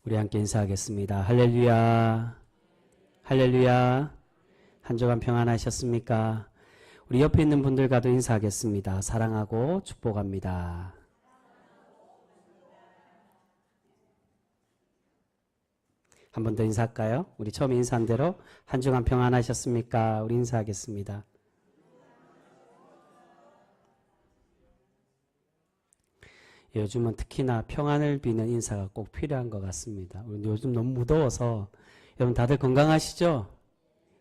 우리 함께 인사하겠습니다. 할렐루야, 할렐루야. 한 주간 평안하셨습니까? 우리 옆에 있는 분들과도 인사하겠습니다. 사랑하고 축복합니다. 한 번 더 인사할까요? 우리 처음 인사한 대로 한 주간 평안하셨습니까? 우리 인사하겠습니다. 요즘은 특히나 평안을 비는 인사가 꼭 필요한 것 같습니다. 요즘 너무 무더워서 여러분 다들 건강하시죠?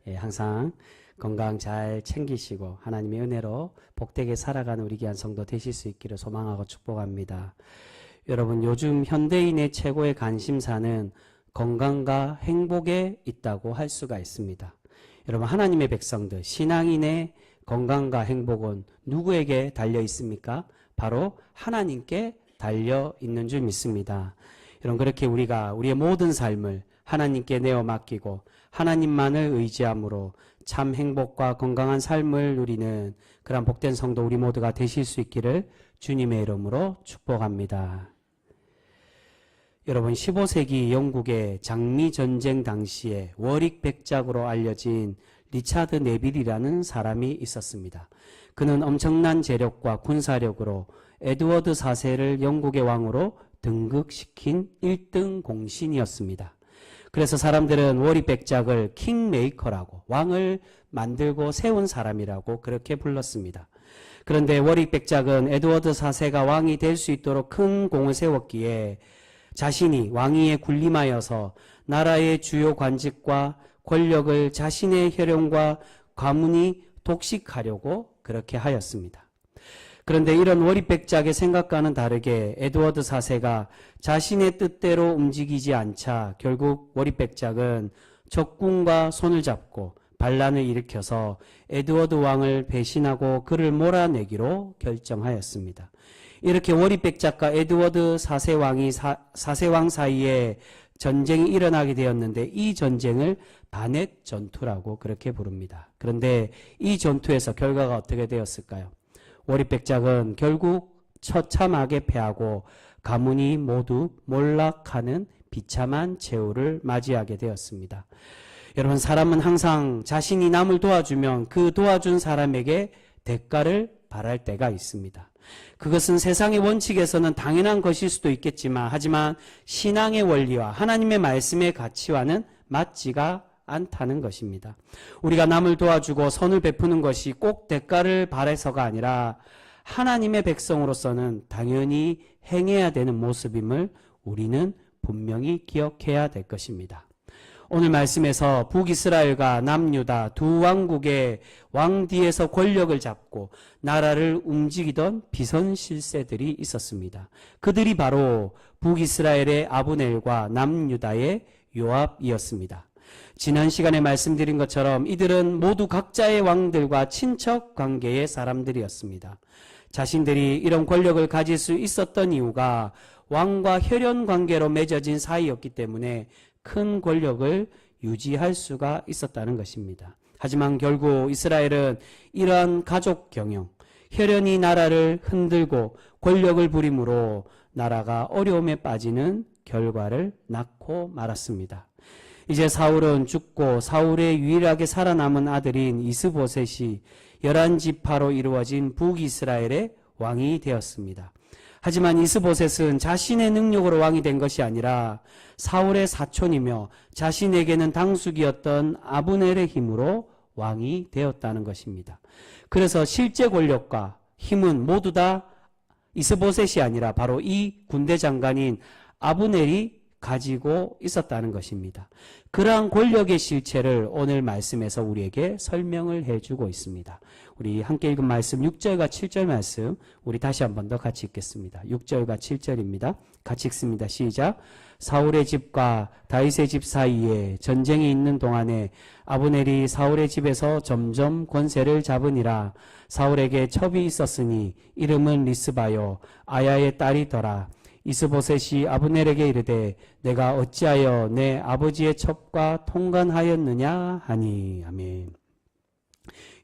예, 항상 건강 잘 챙기시고 하나님의 은혜로 복되게 살아가는 우리 귀한 성도 되실 수 있기를 소망하고 축복합니다. 여러분 요즘 현대인의 최고의 관심사는 건강과 행복에 있다고 할 수가 있습니다. 여러분 하나님의 백성들, 신앙인의 건강과 행복은 누구에게 달려 있습니까? 바로 하나님께 달려 있는 줄 믿습니다. 여러분 그렇게 우리가 우리의 모든 삶을 하나님께 내어 맡기고 하나님만을 의지함으로 참 행복과 건강한 삶을 누리는 그런 복된 성도 우리 모두가 되실 수 있기를 주님의 이름으로 축복합니다. 여러분 15세기 영국의 장미전쟁 당시에 워릭 백작으로 알려진 리차드 네빌이라는 사람이 있었습니다. 그는 엄청난 재력과 군사력으로 에드워드 4세를 영국의 왕으로 등극시킨 1등 공신이었습니다. 그래서 사람들은 워릭 백작을 킹메이커라고, 왕을 만들고 세운 사람이라고 그렇게 불렀습니다. 그런데 워릭 백작은 에드워드 4세가 왕이 될 수 있도록 큰 공을 세웠기에 자신이 왕위에 군림하여서 나라의 주요 관직과 권력을 자신의 혈연과 가문이 독식하려고 그렇게 하였습니다. 그런데 이런 워릭 백작의 생각과는 다르게 에드워드 4세가 자신의 뜻대로 움직이지 않자 결국 워릭 백작은 적군과 손을 잡고 반란을 일으켜서 에드워드 왕을 배신하고 그를 몰아내기로 결정하였습니다. 이렇게 워릭 백작과 에드워드 4세 왕 사이에 전쟁이 일어나게 되었는데 이 전쟁을 바넷 전투라고 그렇게 부릅니다. 그런데 이 전투에서 결과가 어떻게 되었을까요? 워릭 백작은 결국 처참하게 패하고 가문이 모두 몰락하는 비참한 최후를 맞이하게 되었습니다. 여러분 사람은 항상 자신이 남을 도와주면 그 도와준 사람에게 대가를 바랄 때가 있습니다. 그것은 세상의 원칙에서는 당연한 것일 수도 있겠지만 하지만 신앙의 원리와 하나님의 말씀의 가치와는 맞지가 않다는 것입니다. 우리가 남을 도와주고 선을 베푸는 것이 꼭 대가를 바라서가 아니라 하나님의 백성으로서는 당연히 행해야 되는 모습임을 우리는 분명히 기억해야 될 것입니다. 오늘 말씀에서 북이스라엘과 남유다 두 왕국의 왕 뒤에서 권력을 잡고 나라를 움직이던 비선실세들이 있었습니다. 그들이 바로 북이스라엘의 아브넬과 남유다의 요압이었습니다. 지난 시간에 말씀드린 것처럼 이들은 모두 각자의 왕들과 친척 관계의 사람들이었습니다. 자신들이 이런 권력을 가질 수 있었던 이유가 왕과 혈연 관계로 맺어진 사이였기 때문에 큰 권력을 유지할 수가 있었다는 것입니다. 하지만 결국 이스라엘은 이러한 가족 경영, 혈연이 나라를 흔들고 권력을 부림으로 나라가 어려움에 빠지는 결과를 낳고 말았습니다. 이제 사울은 죽고 사울의 유일하게 살아남은 아들인 이스보셋이 11지파로 이루어진 북이스라엘의 왕이 되었습니다. 하지만 이스보셋은 자신의 능력으로 왕이 된 것이 아니라 사울의 사촌이며 자신에게는 당숙이었던 아브넬의 힘으로 왕이 되었다는 것입니다. 그래서 실제 권력과 힘은 모두 다 이스보셋이 아니라 바로 이 군대 장관인 아브넬이 가지고 있었다는 것입니다. 그러한 권력의 실체를 오늘 말씀에서 우리에게 설명을 해주고 있습니다. 우리 함께 읽은 말씀 6절과 7절 말씀 우리 다시 한 번 더 같이 읽겠습니다. 6절과 7절입니다. 같이 읽습니다. 시작. 사울의 집과 다윗의 집 사이에 전쟁이 있는 동안에 아브넬이 사울의 집에서 점점 권세를 잡으니라. 사울에게 첩이 있었으니 이름은 리스바요 아야의 딸이더라. 이스보셋이 아브넬에게 이르되 내가 어찌하여 내 아버지의 첩과 통관하였느냐 하니. 아멘.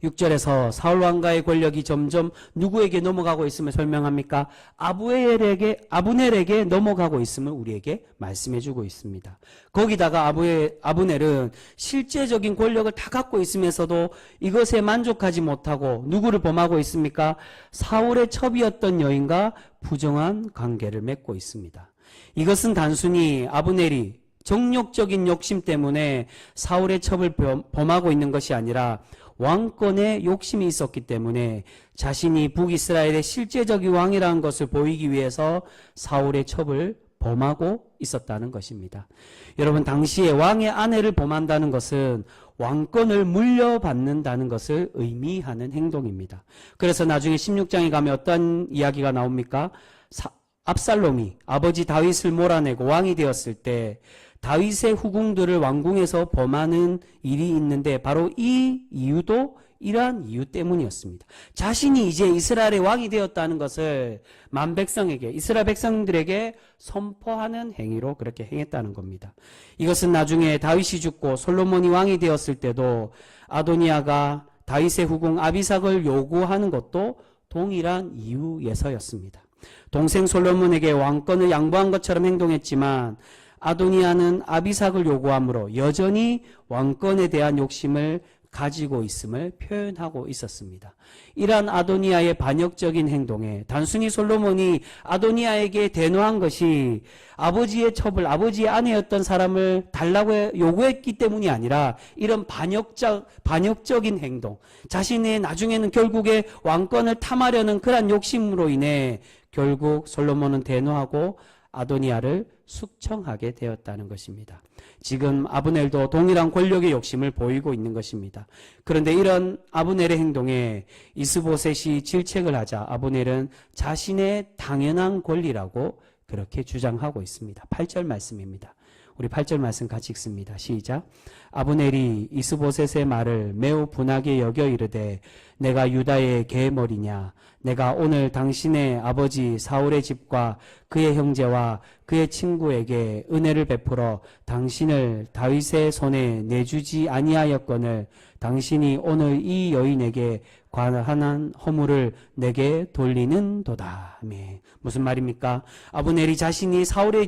6절에서 사울 왕가의 권력이 점점 누구에게 넘어가고 있음을 설명합니까? 아브넬에게 넘어가고 있음을 우리에게 말씀해주고 있습니다. 거기다가 아브넬은 실제적인 권력을 다 갖고 있으면서도 이것에 만족하지 못하고 누구를 범하고 있습니까? 사울의 첩이었던 여인과 부정한 관계를 맺고 있습니다. 이것은 단순히 아브넬이 정욕적인 욕심 때문에 사울의 첩을 범하고 있는 것이 아니라 왕권에 욕심이 있었기 때문에 자신이 북이스라엘의 실제적인 왕이라는 것을 보이기 위해서 사울의 첩을 범하고 있었다는 것입니다. 여러분, 당시에 왕의 아내를 범한다는 것은 왕권을 물려받는다는 것을 의미하는 행동입니다. 그래서 나중에 16장에 가면 어떤 이야기가 나옵니까? 압살롬이 아버지 다윗을 몰아내고 왕이 되었을 때 다윗의 후궁들을 왕궁에서 범하는 일이 있는데 바로 이 이유도 이러한 이유 때문이었습니다. 자신이 이제 이스라엘의 왕이 되었다는 것을 만백성에게, 이스라엘 백성들에게 선포하는 행위로 그렇게 행했다는 겁니다. 이것은 나중에 다윗이 죽고 솔로몬이 왕이 되었을 때도 아도니아가 다윗의 후궁 아비삭을 요구하는 것도 동일한 이유에서였습니다. 동생 솔로몬에게 왕권을 양보한 것처럼 행동했지만 아도니아는 아비삭을 요구함으로 여전히 왕권에 대한 욕심을 가지고 있음을 표현하고 있었습니다. 이러한 아도니아의 반역적인 행동에 단순히 솔로몬이 아도니아에게 대노한 것이 아버지의 첩을, 아버지의 아내였던 사람을 달라고 요구했기 때문이 아니라 이런 반역적인 행동, 자신의 나중에는 결국에 왕권을 탐하려는 그러한 욕심으로 인해 결국 솔로몬은 대노하고 아도니아를 숙청하게 되었다는 것입니다. 지금 아브넬도 동일한 권력의 욕심을 보이고 있는 것입니다. 그런데 이런 아브넬의 행동에 이스보셋이 질책을 하자 아브넬은 자신의 당연한 권리라고 그렇게 주장하고 있습니다. 8절 말씀입니다. 우리 8절 말씀 같이 읽습니다. 시작. 아브넬이 이스보셋의 말을 매우 분하게 여겨 이르되 내가 유다의 계머리냐? 내가 오늘 당신의 아버지 사울의 집과 그의 형제와 그의 친구에게 은혜를 베풀어 당신을 다윗의 손에 내주지 아니하였거늘 당신이 오늘 이 여인에게 관한 허물을 내게 돌리는도다. 아멘. 무슨 말입니까? 아브넬이 자신이 사울의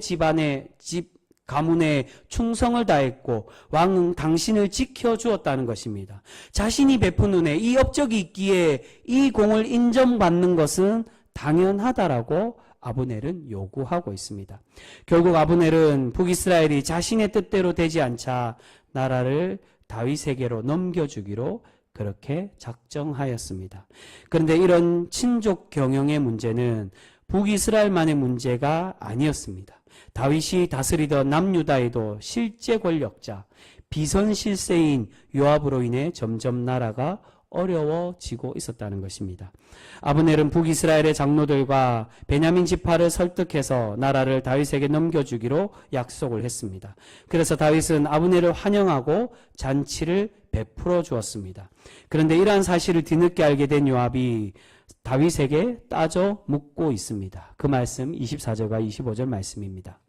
가문에 충성을 다했고 왕은 당신을 지켜주었다는 것입니다. 자신이 베푼 은혜, 이 업적이 있기에 이 공을 인정받는 것은 당연하다라고 아브넬은 요구하고 있습니다. 결국 아브넬은 북이스라엘이 자신의 뜻대로 되지 않자 나라를 다윗에게로 넘겨주기로 그렇게 작정하였습니다. 그런데 이런 친족 경영의 문제는 북이스라엘만의 문제가 아니었습니다. 다윗이 다스리던 남유다에도 실제 권력자, 비선실세인 요압으로 인해 점점 나라가 어려워지고 있었다는 것입니다. 아브넬은 북이스라엘의 장로들과 베냐민 지파를 설득해서 나라를 다윗에게 넘겨주기로 약속을 했습니다. 그래서 다윗은 아브넬을 환영하고 잔치를 베풀어 주었습니다. 그런데 이러한 사실을 뒤늦게 알게 된 요압이 다윗에게 따져 묻고 있습니다. 그 말씀 24절과 25절 말씀입니다.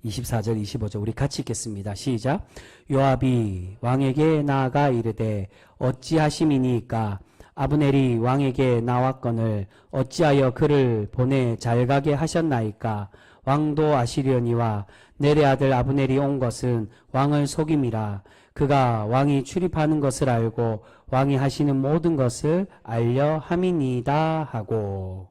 24절 25절 우리 같이 읽겠습니다. 시작. 요압이 왕에게 나아가 이르되 어찌하심이니까 아브넬이 왕에게 나왔거늘 어찌하여 그를 보내 잘가게 하셨나이까 왕도 아시려니와 넬의 아들 아브넬이 온 것은 왕을 속임이라 그가 왕이 출입하는 것을 알고 왕이 하시는 모든 것을 알려 함이니이다 하고.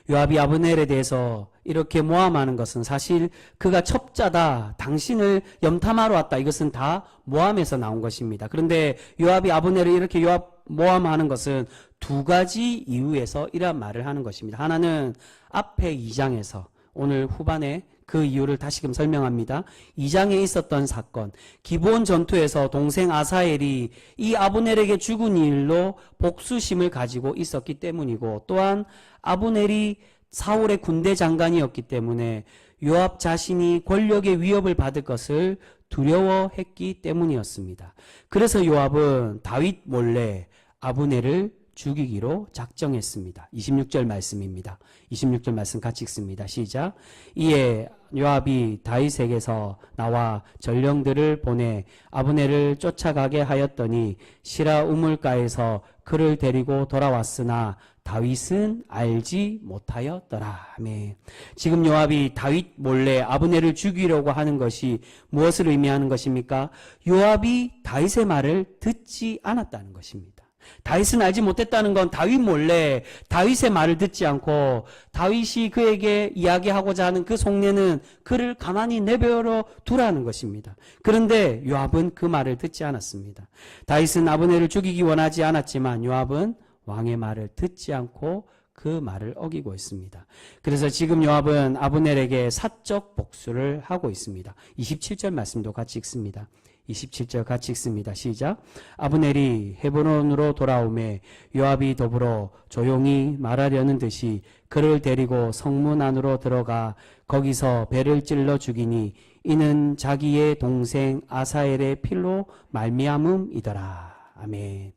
요압이 아브넬에 대해서 이렇게 모함하는 것은 사실 그가 첩자다, 당신을 염탐하러 왔다, 이것은 다 모함에서 나온 것입니다. 그런데 요압이 아브넬을 이렇게 모함하는 것은 두 가지 이유에서 이러한 말을 하는 것입니다. 하나는 앞에 2장에서 오늘 후반에 그 이유를 다시금 설명합니다. 2장에 있었던 사건, 기브온 전투에서 동생 아사엘이 이 아브넬에게 죽은 일로 복수심을 가지고 있었기 때문이고, 또한 아브넬이 사울의 군대 장관이었기 때문에 요압 자신이 권력의 위협을 받을 것을 두려워했기 때문이었습니다. 그래서 요압은 다윗 몰래 아브넬을 죽이기로 작정했습니다. 26절 말씀입니다. 26절 말씀 같이 읽습니다. 시작. 이에 요압이 다윗에게서 나와 전령들을 보내 아브넬을 쫓아가게 하였더니 시라 우물가에서 그를 데리고 돌아왔으나 다윗은 알지 못하였더라. 아멘. 지금 요압이 다윗 몰래 아브넬을 죽이려고 하는 것이 무엇을 의미하는 것입니까? 요압이 다윗의 말을 듣지 않았다는 것입니다. 다윗은 알지 못했다는 건 다윗 몰래 다윗의 말을 듣지 않고 다윗이 그에게 이야기하고자 하는 그 속내는 그를 가만히 내버려 두라는 것입니다. 그런데 요압은 그 말을 듣지 않았습니다. 다윗은 아브넬을 죽이기 원하지 않았지만 요압은 왕의 말을 듣지 않고 그 말을 어기고 있습니다. 그래서 지금 요압은 아브넬에게 사적 복수를 하고 있습니다. 27절 말씀도 같이 읽습니다. 27절 같이 읽습니다. 시작. 아브넬이 헤브론으로 돌아오매 요압이 더불어 조용히 말하려는 듯이 그를 데리고 성문 안으로 들어가 거기서 배를 찔러 죽이니 이는 자기의 동생 아사엘의 필로 말미암음이더라. 아멘.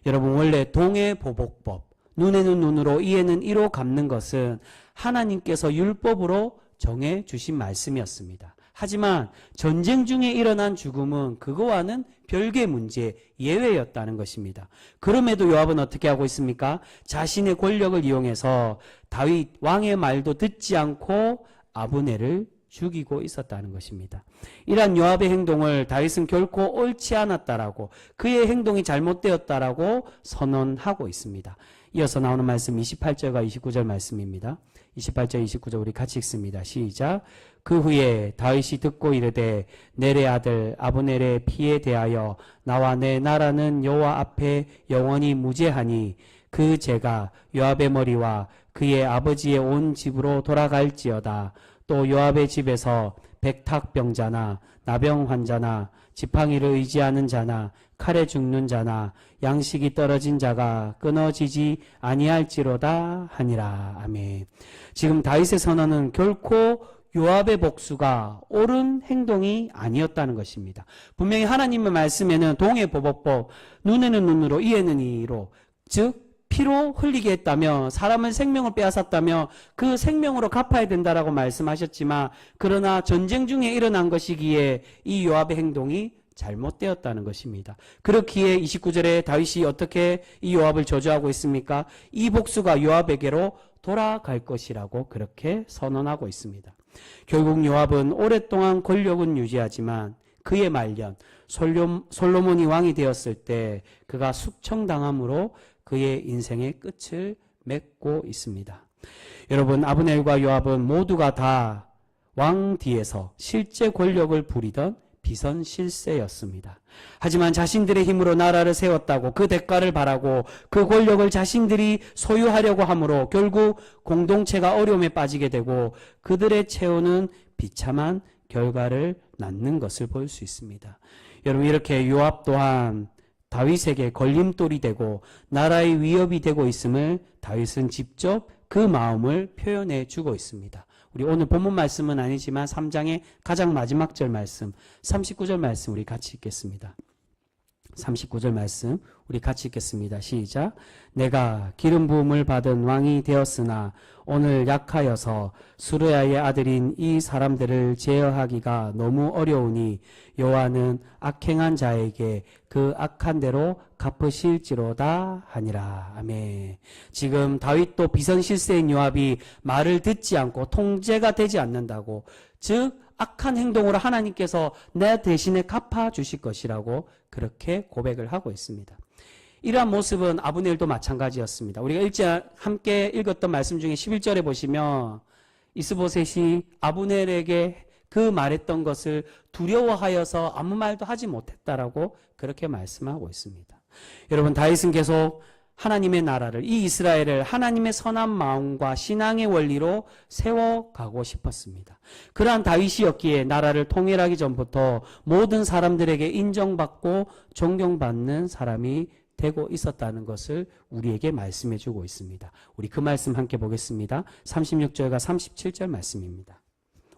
여러분, 원래 동해보복법, 눈에는 눈으로 이에는 이로 갚는 것은 하나님께서 율법으로 정해 주신 말씀이었습니다. 하지만 전쟁 중에 일어난 죽음은 그거와는 별개의 문제, 예외였다는 것입니다. 그럼에도 요압은 어떻게 하고 있습니까? 자신의 권력을 이용해서 다윗 왕의 말도 듣지 않고 아브넬을 죽이고 있었다는 것입니다. 이러한 요압의 행동을 다윗은 결코 옳지 않았다라고, 그의 행동이 잘못되었다라고 선언하고 있습니다. 이어서 나오는 말씀 28절과 29절 말씀입니다. 28절 29절 우리 같이 읽습니다. 시작. 그 후에 다윗이 듣고 이르되 넬의 아들 아브넬의 피에 대하여 나와 내 나라는 여호와 앞에 영원히 무죄하니 그 죄가 요압의 머리와 그의 아버지의 온 집으로 돌아갈지어다. 또 요압의 집에서 백탁병자나 나병 환자나 지팡이를 의지하는 자나 칼에 죽는 자나 양식이 떨어진 자가 끊어지지 아니할지로다 하니라. 아멘. 지금 다윗의 선언은 결코 요압의 복수가 옳은 행동이 아니었다는 것입니다. 분명히 하나님의 말씀에는 동해보복법, 눈에는 눈으로 이에는 이로, 즉 피로 흘리게 했다며 사람의 생명을 빼앗았다며 그 생명으로 갚아야 된다라고 말씀하셨지만, 그러나 전쟁 중에 일어난 것이기에 이 요압의 행동이 잘못되었다는 것입니다. 그렇기에 29절에 다윗이 어떻게 이 요압을 저주하고 있습니까? 이 복수가 요압에게로 돌아갈 것이라고 그렇게 선언하고 있습니다. 결국 요압은 오랫동안 권력은 유지하지만 그의 말년 솔로몬이 왕이 되었을 때 그가 숙청당함으로 그의 인생의 끝을 맺고 있습니다. 여러분, 아브넬과 요압은 모두가 다 왕 뒤에서 실제 권력을 부리던 비선실세였습니다. 하지만 자신들의 힘으로 나라를 세웠다고 그 대가를 바라고 그 권력을 자신들이 소유하려고 함으로 결국 공동체가 어려움에 빠지게 되고 그들의 채우는 비참한 결과를 낳는 것을 볼 수 있습니다. 여러분, 이렇게 요압 또한 다윗에게 걸림돌이 되고 나라의 위협이 되고 있음을 다윗은 직접 그 마음을 표현해 주고 있습니다. 우리 오늘 본문 말씀은 아니지만 3장의 가장 마지막 절 말씀 39절 말씀 우리 같이 읽겠습니다. 39절 말씀 우리 같이 읽겠습니다. 시작. 내가 기름 부음을 받은 왕이 되었으나 오늘 약하여서 수르야의 아들인 이 사람들을 제어하기가 너무 어려우니 여호와는 악행한 자에게 그 악한 대로 갚으실지로다 하니라. 아멘. 지금 다윗도 비선실세인 요압이 말을 듣지 않고 통제가 되지 않는다고, 즉 악한 행동으로 하나님께서 내 대신에 갚아주실 것이라고 그렇게 고백을 하고 있습니다. 이러한 모습은 아브넬도 마찬가지였습니다. 우리가 함께 읽었던 말씀 중에 11절에 보시면 이스보셋이 아브넬에게 그 말했던 것을 두려워하여서 아무 말도 하지 못했다라고 그렇게 말씀하고 있습니다. 여러분, 다윗은 계속 하나님의 나라를, 이 이스라엘을 하나님의 선한 마음과 신앙의 원리로 세워가고 싶었습니다. 그러한 다윗이었기에 나라를 통일하기 전부터 모든 사람들에게 인정받고 존경받는 사람이 되고 있었다는 것을 우리에게 말씀해 주고 있습니다. 우리 그 말씀 함께 보겠습니다. 36절과 37절 말씀입니다.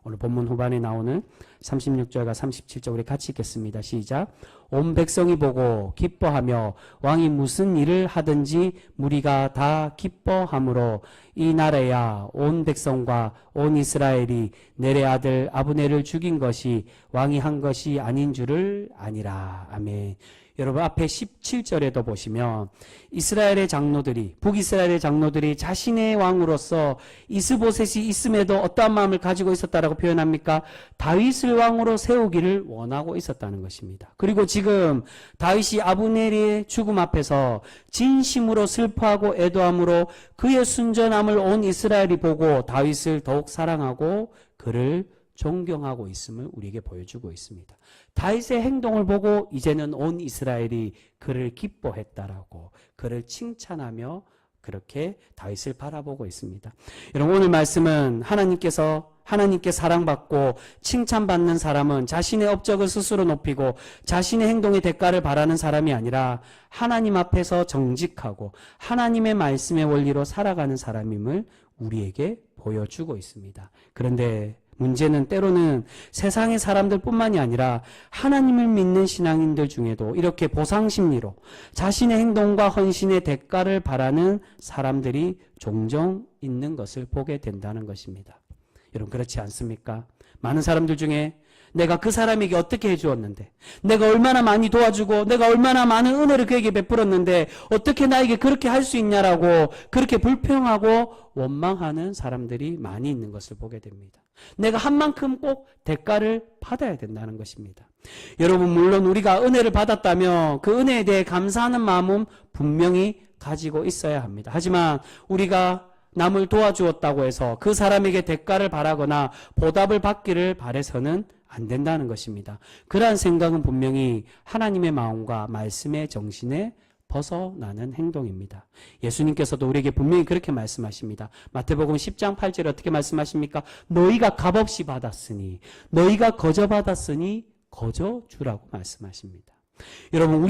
오늘 본문 후반에 나오는 36절과 37절 우리 같이 읽겠습니다. 시작. 온 백성이 보고 기뻐하며 왕이 무슨 일을 하든지 무리가 다 기뻐하므로 이 나라야 온 백성과 온 이스라엘이 넬의 아들 아브넬을 죽인 것이 왕이 한 것이 아닌 줄을 아니라. 아멘. 여러분 앞에 17절에도 보시면 이스라엘의 장로들이 북이스라엘의 장로들이 자신의 왕으로서 이스보셋이 있음에도 어떠한 마음을 가지고 있었다라고 표현합니까? 다윗을 왕으로 세우기를 원하고 있었다는 것입니다. 그리고 지금 다윗이 아브넬의 죽음 앞에서 진심으로 슬퍼하고 애도함으로 그의 순전함을 온 이스라엘이 보고 다윗을 더욱 사랑하고 그를 존경하고 있음을 우리에게 보여주고 있습니다. 다윗의 행동을 보고 이제는 온 이스라엘이 그를 기뻐했다라고 그를 칭찬하며 그렇게 다윗을 바라보고 있습니다. 여러분 오늘 말씀은 하나님께 사랑받고 칭찬받는 사람은 자신의 업적을 스스로 높이고 자신의 행동의 대가를 바라는 사람이 아니라 하나님 앞에서 정직하고 하나님의 말씀의 원리로 살아가는 사람임을 우리에게 보여주고 있습니다. 그런데 문제는 때로는 세상의 사람들뿐만이 아니라 하나님을 믿는 신앙인들 중에도 이렇게 보상심리로 자신의 행동과 헌신의 대가를 바라는 사람들이 종종 있는 것을 보게 된다는 것입니다. 여러분 그렇지 않습니까? 많은 사람들 중에 내가 그 사람에게 어떻게 해주었는데, 내가 얼마나 많이 도와주고 내가 얼마나 많은 은혜를 그에게 베풀었는데 어떻게 나에게 그렇게 할 수 있냐라고 그렇게 불평하고 원망하는 사람들이 많이 있는 것을 보게 됩니다. 내가 한 만큼 꼭 대가를 받아야 된다는 것입니다. 여러분 물론 우리가 은혜를 받았다면 그 은혜에 대해 감사하는 마음은 분명히 가지고 있어야 합니다. 하지만 우리가 남을 도와주었다고 해서 그 사람에게 대가를 바라거나 보답을 받기를 바라서는 안 된다는 것입니다. 그러한 생각은 분명히 하나님의 마음과 말씀의 정신에 벗어나는 행동입니다. 예수님께서도 우리에게 분명히 그렇게 말씀하십니다. 마태복음 10장 8절에 어떻게 말씀하십니까? 너희가 값없이 받았으니 너희가 거저 받았으니 거저 주라고 말씀하십니다. 여러분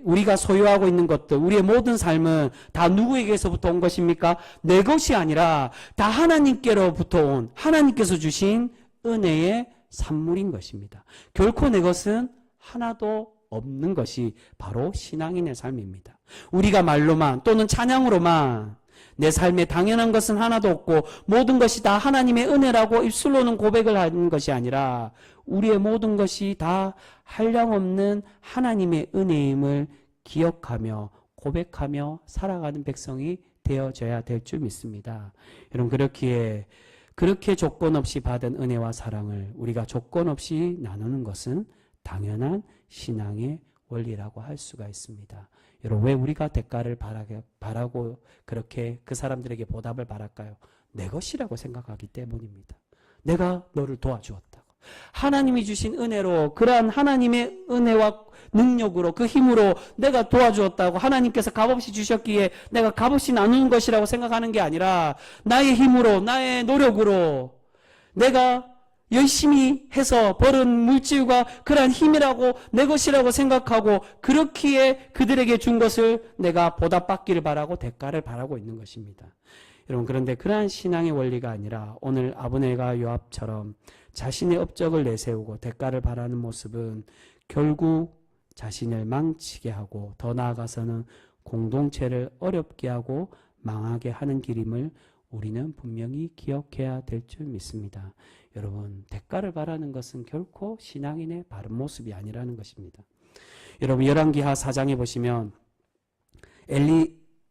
우리가 소유하고 있는 것들 우리의 모든 삶은 다 누구에게서부터 온 것입니까? 내 것이 아니라 다 하나님께로부터 온 하나님께서 주신 은혜의 산물인 것입니다. 결코 내 것은 하나도 없는 것이 바로 신앙인의 삶입니다. 우리가 말로만 또는 찬양으로만 내 삶에 당연한 것은 하나도 없고 모든 것이 다 하나님의 은혜라고 입술로는 고백을 하는 것이 아니라 우리의 모든 것이 다 한량없는 하나님의 은혜임을 기억하며 고백하며 살아가는 백성이 되어져야 될 줄 믿습니다. 여러분 그렇게 조건 없이 받은 은혜와 사랑을 우리가 조건 없이 나누는 것은 당연한 신앙의 원리라고 할 수가 있습니다. 여러분 왜 우리가 대가를 바라고 그렇게 그 사람들에게 보답을 바랄까요? 내 것이라고 생각하기 때문입니다. 내가 너를 도와주었다고. 하나님이 주신 은혜로 그러한 하나님의 은혜와 능력으로 그 힘으로 내가 도와주었다고 하나님께서 값없이 주셨기에 내가 값없이 나누는 것이라고 생각하는 게 아니라 나의 힘으로 나의 노력으로 내가 열심히 해서 벌은 물질과 그러한 힘이라고 내 것이라고 생각하고 그렇기에 그들에게 준 것을 내가 보답받기를 바라고 대가를 바라고 있는 것입니다. 여러분 그런데 그러한 신앙의 원리가 아니라 오늘 아브넬과 요압처럼 자신의 업적을 내세우고 대가를 바라는 모습은 결국 자신을 망치게 하고 더 나아가서는 공동체를 어렵게 하고 망하게 하는 길임을 우리는 분명히 기억해야 될 줄 믿습니다. 여러분 대가를 바라는 것은 결코 신앙인의 바른 모습이 아니라는 것입니다. 여러분 열왕기하 4장에 보시면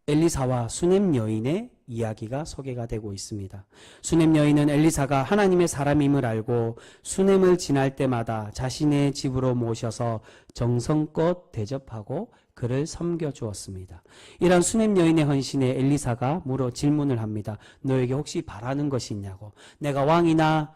엘리사와 수넴 여인의 이야기가 소개가 되고 있습니다. 수넴 여인은 엘리사가 하나님의 사람임을 알고 수넴을 지날 때마다 자신의 집으로 모셔서 정성껏 대접하고 그를 섬겨주었습니다. 이런 수넴 여인의 헌신에 엘리사가 질문을 합니다. 너에게 혹시 바라는 것이 있냐고. 내가 왕이나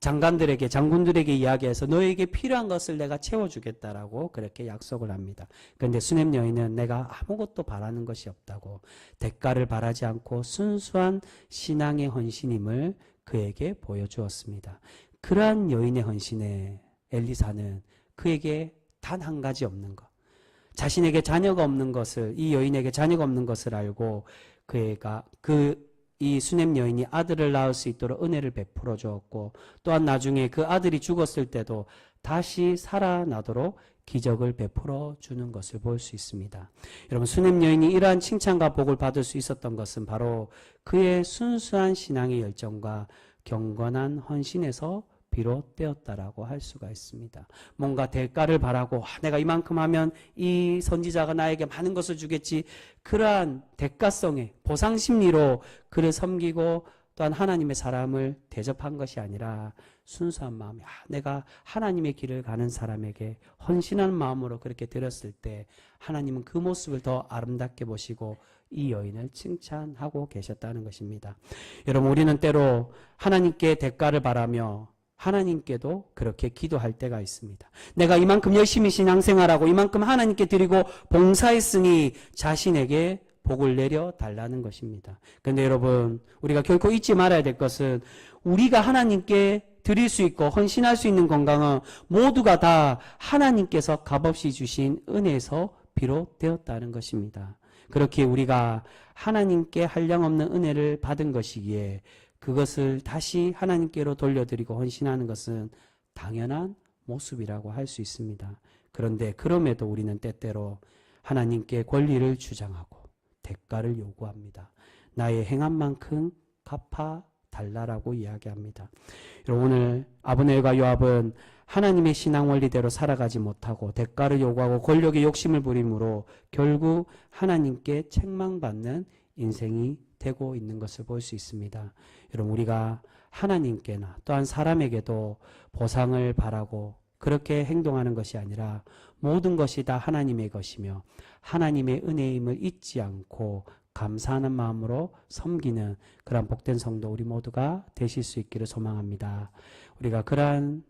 장군들에게 이야기해서 너에게 필요한 것을 내가 채워주겠다라고 그렇게 약속을 합니다. 그런데 수넴 여인은 내가 아무것도 바라는 것이 없다고 대가를 바라지 않고 순수한 신앙의 헌신임을 그에게 보여주었습니다. 그러한 여인의 헌신에 엘리사는 그에게 단 한 가지 없는 것, 자신에게 자녀가 없는 것을 이 여인에게 자녀가 없는 것을 알고 그 이 수넴 여인이 아들을 낳을 수 있도록 은혜를 베풀어 주었고, 또한 나중에 그 아들이 죽었을 때도 다시 살아나도록 기적을 베풀어 주는 것을 볼 수 있습니다. 여러분, 수넴 여인이 이러한 칭찬과 복을 받을 수 있었던 것은 바로 그의 순수한 신앙의 열정과 경건한 헌신에서 비롯되었다라고 할 수가 있습니다. 뭔가 대가를 바라고 내가 이만큼 하면 이 선지자가 나에게 많은 것을 주겠지, 그러한 대가성의 보상 심리로 그를 섬기고 또한 하나님의 사람을 대접한 것이 아니라 순수한 마음이 내가 하나님의 길을 가는 사람에게 헌신하는 마음으로 그렇게 드렸을 때 하나님은 그 모습을 더 아름답게 보시고 이 여인을 칭찬하고 계셨다는 것입니다. 여러분, 우리는 때로 하나님께 대가를 바라며 하나님께도 그렇게 기도할 때가 있습니다. 내가 이만큼 열심히 신앙생활하고 이만큼 하나님께 드리고 봉사했으니 자신에게 복을 내려 달라는 것입니다. 그런데 여러분, 우리가 결코 잊지 말아야 될 것은 우리가 하나님께 드릴 수 있고 헌신할 수 있는 건강은 모두가 다 하나님께서 값없이 주신 은혜에서 비롯되었다는 것입니다. 그렇게 우리가 하나님께 한량없는 은혜를 받은 것이기에 그것을 다시 하나님께로 돌려드리고 헌신하는 것은 당연한 모습이라고 할 수 있습니다. 그런데 그럼에도 우리는 때때로 하나님께 권리를 주장하고 대가를 요구합니다. 나의 행한 만큼 갚아달라고 이야기합니다. 오늘 아브넬과 요압은 하나님의 신앙 원리대로 살아가지 못하고 대가를 요구하고 권력의 욕심을 부림으로 결국 하나님께 책망받는 인생이 되고 있는 것을 볼 수 있습니다. 여러분, 우리가 하나님께나 또한 사람에게도 보상을 바라고 그렇게 행동하는 것이 아니라 모든 것이 다 하나님의 것이며 하나님의 은혜임을 잊지 않고 감사하는 마음으로 섬기는 그러한 복된 성도 우리 모두가 되실 수 있기를 소망합니다. 우리가 그러한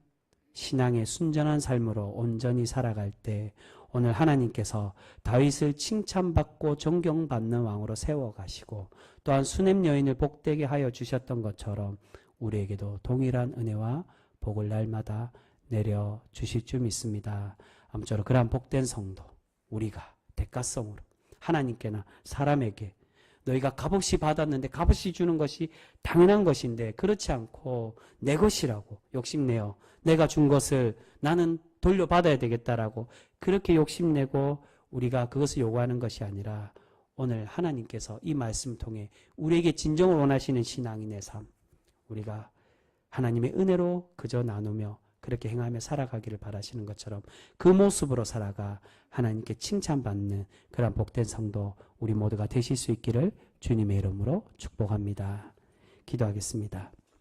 신앙의 순전한 삶으로 온전히 살아갈 때 오늘 하나님께서 다윗을 칭찬받고 존경받는 왕으로 세워가시고 또한 수넴 여인을 복되게 하여 주셨던 것처럼 우리에게도 동일한 은혜와 복을 날마다 내려주실 줄 믿습니다. 아무쪼록 그러한 복된 성도 우리가 대가성으로 하나님께나 사람에게 너희가 값없이 받았는데 값없이 주는 것이 당연한 것인데 그렇지 않고 내 것이라고 욕심내어 내가 준 것을 나는 돌려받아야 되겠다라고 그렇게 욕심내고 우리가 그것을 요구하는 것이 아니라 오늘 하나님께서 이 말씀 통해 우리에게 진정을 원하시는 신앙인의 삶, 우리가 하나님의 은혜로 그저 나누며 그렇게 행하며 살아가기를 바라시는 것처럼 그 모습으로 살아가 하나님께 칭찬받는 그런 복된 성도 우리 모두가 되실 수 있기를 주님의 이름으로 축복합니다. 기도하겠습니다.